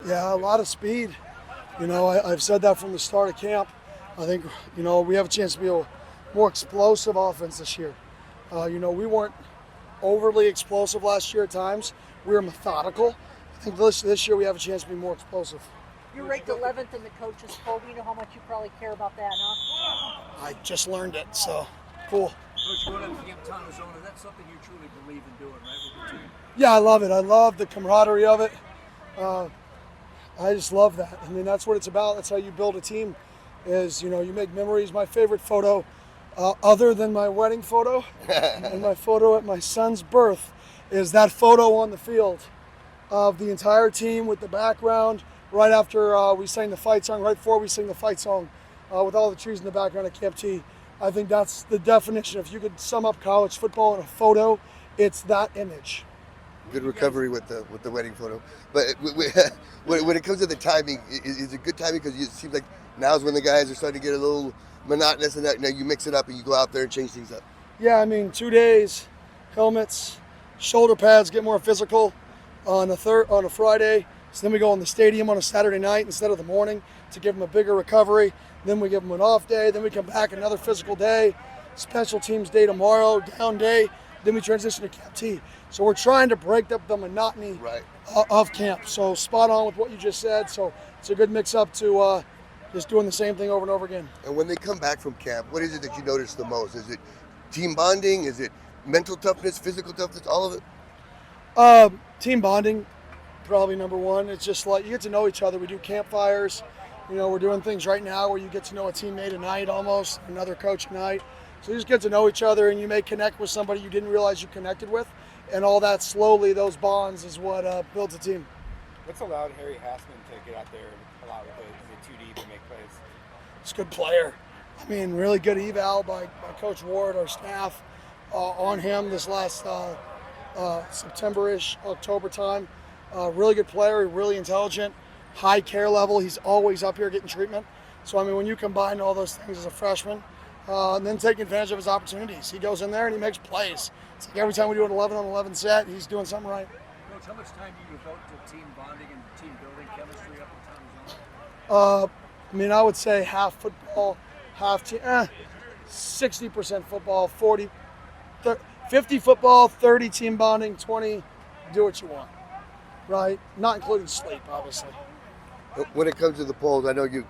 Yeah, a lot of speed. I've said that from the start of camp. I think, we have a chance to be a more explosive offense this year. We weren't overly explosive last year at times. We were methodical. I think this year we have a chance to be more explosive. You're ranked 11th in the coaches poll. You know how much you probably care about that, huh? I just learned it, so cool. Coach, going up against Tontozona, that's something you truly believe in doing, right, with your team? Yeah, I love it. I love the camaraderie of it. I just love that. I mean, that's what it's about. That's how you build a team is, you make memories. My favorite photo, other than my wedding photo and my photo at my son's birth, is that photo on the field of the entire team with the background right after we sang the fight song, right before we sing the fight song with all the trees in the background at Camp T. I think that's the definition. If you could sum up college football in a photo, it's that image. Good recovery with the wedding photo. But when it comes to the timing, is it good timing? Because it seems like now's when the guys are starting to get a little monotonous, and now you mix it up and you go out there and change things up. Yeah, I mean, 2 days, helmets, shoulder pads, get more physical on a Friday. So then we go in the stadium on a Saturday night instead of the morning to give them a bigger recovery. Then we give them an off day. Then we come back another physical day, special teams day tomorrow, down day. Then we transition to Camp T. So we're trying to break up the monotony of camp. So spot on with what you just said. So it's a good mix up to just doing the same thing over and over again. And when they come back from camp, what is it that you notice the most? Is it team bonding? Is it mental toughness, physical toughness, all of it? Team bonding, probably number one. It's just like you get to know each other. We do campfires. We're doing things right now where you get to know a teammate a night almost, another coach a night. So you just get to know each other, and you may connect with somebody you didn't realize you connected with. And all that slowly, those bonds is what builds a team. What's allowed Harry Hassman to get out there and allow the 2 deep and make plays? He's a good player. I mean, really good eval by Coach Ward, our staff, on him this last September-ish, October time. Really good player, really intelligent, high care level. He's always up here getting treatment. So, I mean, when you combine all those things as a freshman, and then taking advantage of his opportunities, he goes in there and he makes plays. It's like every time we do an 11-on-11 set, he's doing something right. Coach, how much time do you devote to team bonding and team building chemistry up in Tontozona? I mean, I would say half football, half team. 60% football, 50 football, 30 team bonding, 20 do what you want, right? Not including sleep, obviously. When it comes to the polls, I know you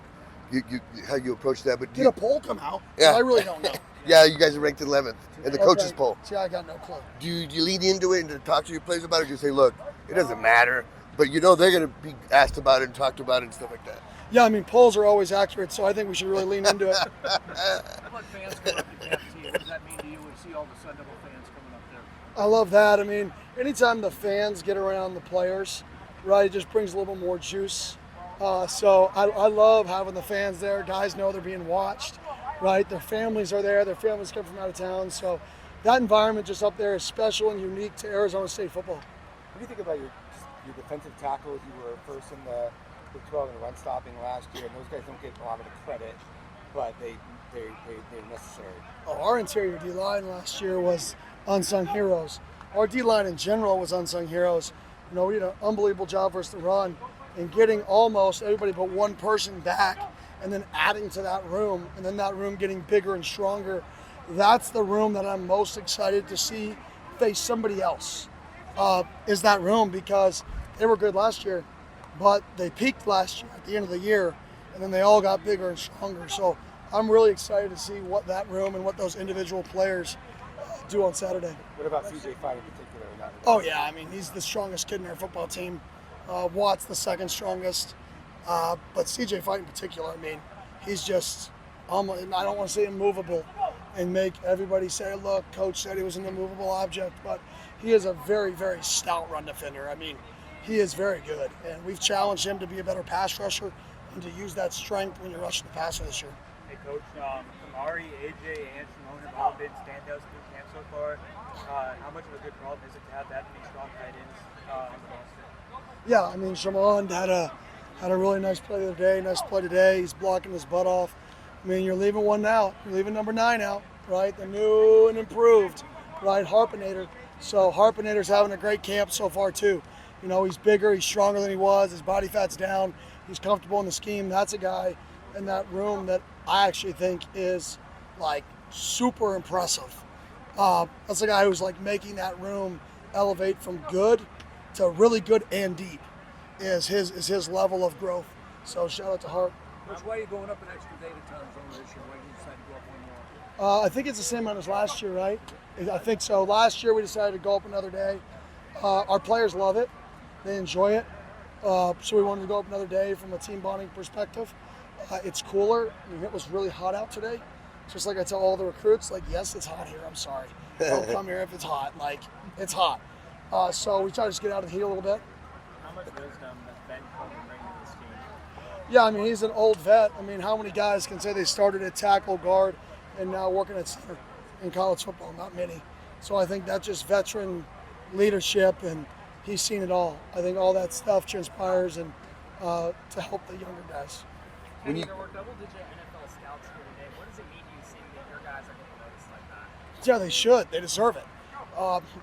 how you approach that, but did a poll come out? Yeah, I really don't know. Yeah, you guys are ranked 11th in the coaches poll. See, I got no clue. Do you lean into it and to talk to your players about it? Do you say, look, it doesn't matter, but they're going to be asked about it and talked about it and stuff like that? Yeah, I mean, polls are always accurate, so I think we should really lean into it. How about fans going up to Camp T? What does that mean to you when you see all the Sun Devil fans coming up there? I love that. I mean, anytime the fans get around the players, right, it just brings a little more juice. So I love having the fans there. Guys know they're being watched, right? Their families are there. Their families come from out of town. So that environment just up there is special and unique to Arizona State football. What do you think about your defensive tackles? You were first in the Big 12 in run stopping last year, and those guys don't get a lot of the credit, but they're necessary. Oh, our interior D-line last year was unsung heroes. Our D-line in general was unsung heroes. We did an unbelievable job versus the run and getting almost everybody but one person back and then adding to that room, and then that room getting bigger and stronger. That's the room that I'm most excited to see face somebody else, is that room, because they were good last year, but they peaked last year at the end of the year, and then they all got bigger and stronger. So I'm really excited to see what that room and what those individual players do on Saturday. What about CJ Fight in particular? Oh, yeah. I mean, he's the strongest kid in our football team. Watt's the second strongest. But CJ Fight in particular, I mean, he's just, I don't want to say immovable and make everybody say, look, coach said he was an immovable object, but he is a very, very stout run defender. I mean, he is very good. And we've challenged him to be a better pass rusher and to use that strength when you're rushing the passer this year. Hey, Coach, Kamari, AJ, and Shimon have all been standouts through camp so far. How much of a good problem is it to have that many strong tight ends on the roster? Yeah, I mean, Shimon had a really nice play the other day, nice play today. He's blocking his butt off. I mean, you're leaving one out. You're leaving number 9 out, right? The new and improved, right? Harpinator. So Harpinator's having a great camp so far too. You know, he's bigger, he's stronger than he was, his body fat's down, he's comfortable in the scheme. That's a guy in that room that I actually think is like super impressive. That's a guy who's like making that room elevate from good to really good and deep is his level of growth. So shout out to Hart. Coach, why are you going up an extra day to Tontozona this year? Why did you decide to go up one more? I think it's the same amount as last year, right? I think so. Last year we decided to go up another day. Our players love it. They enjoy it. So we wanted to go up another day from a team bonding perspective. It's cooler. I mean, it was really hot out today. Just like I tell all the recruits, like, yes, it's hot here. I'm sorry. Don't come here if it's hot. Like, it's hot. So we try to just get out of the heat a little bit. How much wisdom does Ben Coleman bring to this team? Yeah, I mean, he's an old vet. I mean, how many guys can say they started at tackle, guard, and now working at center in college football? Not many. So I think that's just veteran leadership, and he's seen it all. I think all that stuff transpires and to help the younger guys. There were double-digit NFL scouts here today. What does it mean to you seeing that your guys are getting noticed like that? Yeah, they should. They deserve it.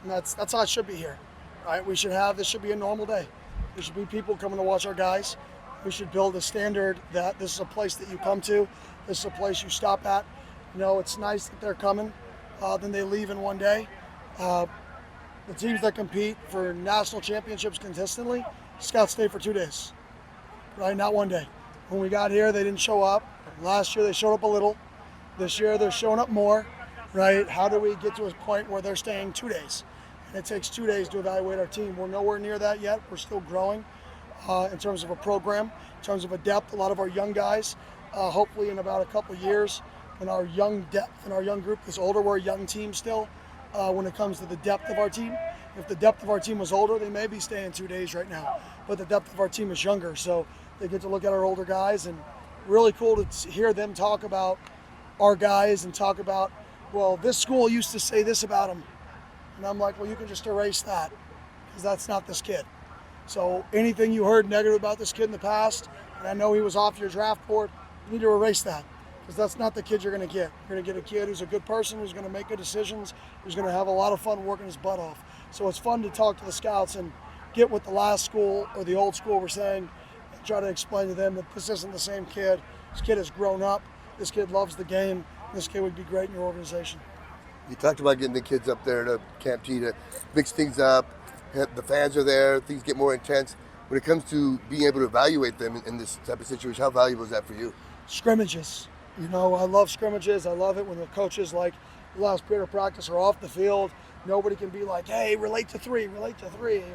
That's how it should be here. Right? This should be a normal day. There should be people coming to watch our guys. We should build a standard that this is a place that you come to. This is a place you stop at. You know, it's nice that they're coming. Then they leave in one day. The teams that compete for national championships consistently, scouts stay for 2 days. Right? Not one day. When we got here, they didn't show up. Last year, they showed up a little. This year, they're showing up more. Right? How do we get to a point where they're staying 2 days? And it takes 2 days to evaluate our team. We're nowhere near that yet. We're still growing in terms of a program, in terms of a depth. A lot of our young guys, hopefully in about a couple of years, when our young depth and our young group is older, we're a young team still when it comes to the depth of our team. If the depth of our team was older, they may be staying 2 days right now. But the depth of our team is younger, so they get to look at our older guys, and really cool to hear them talk about our guys and talk about, well, this school used to say this about them. And I'm like, well, you can just erase that because that's not this kid. So anything you heard negative about this kid in the past, and I know he was off your draft board, you need to erase that because that's not the kid you're going to get. You're going to get a kid who's a good person, who's going to make good decisions, who's going to have a lot of fun working his butt off. So it's fun to talk to the scouts and get what the last school or the old school were saying and try to explain to them that this isn't the same kid. This kid has grown up. This kid loves the game. This kid would be great in your organization. You talked about getting the kids up there to Camp T to mix things up. The fans are there. Things get more intense. When it comes to being able to evaluate them in this type of situation, how valuable is that for you? Scrimmages. You know, I love scrimmages. I love it when the coaches, like the last period of practice, are off the field. Nobody can be like, hey, relate to three,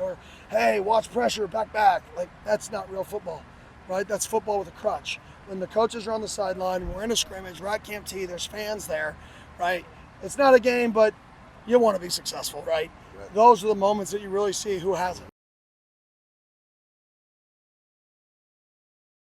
or hey, watch pressure, back. Like, that's not real football, right? That's football with a crutch. When the coaches are on the sideline, we're in a scrimmage, we're at Camp T, there's fans there, right? It's not a game, but you want to be successful, right? Those are the moments that you really see who has it.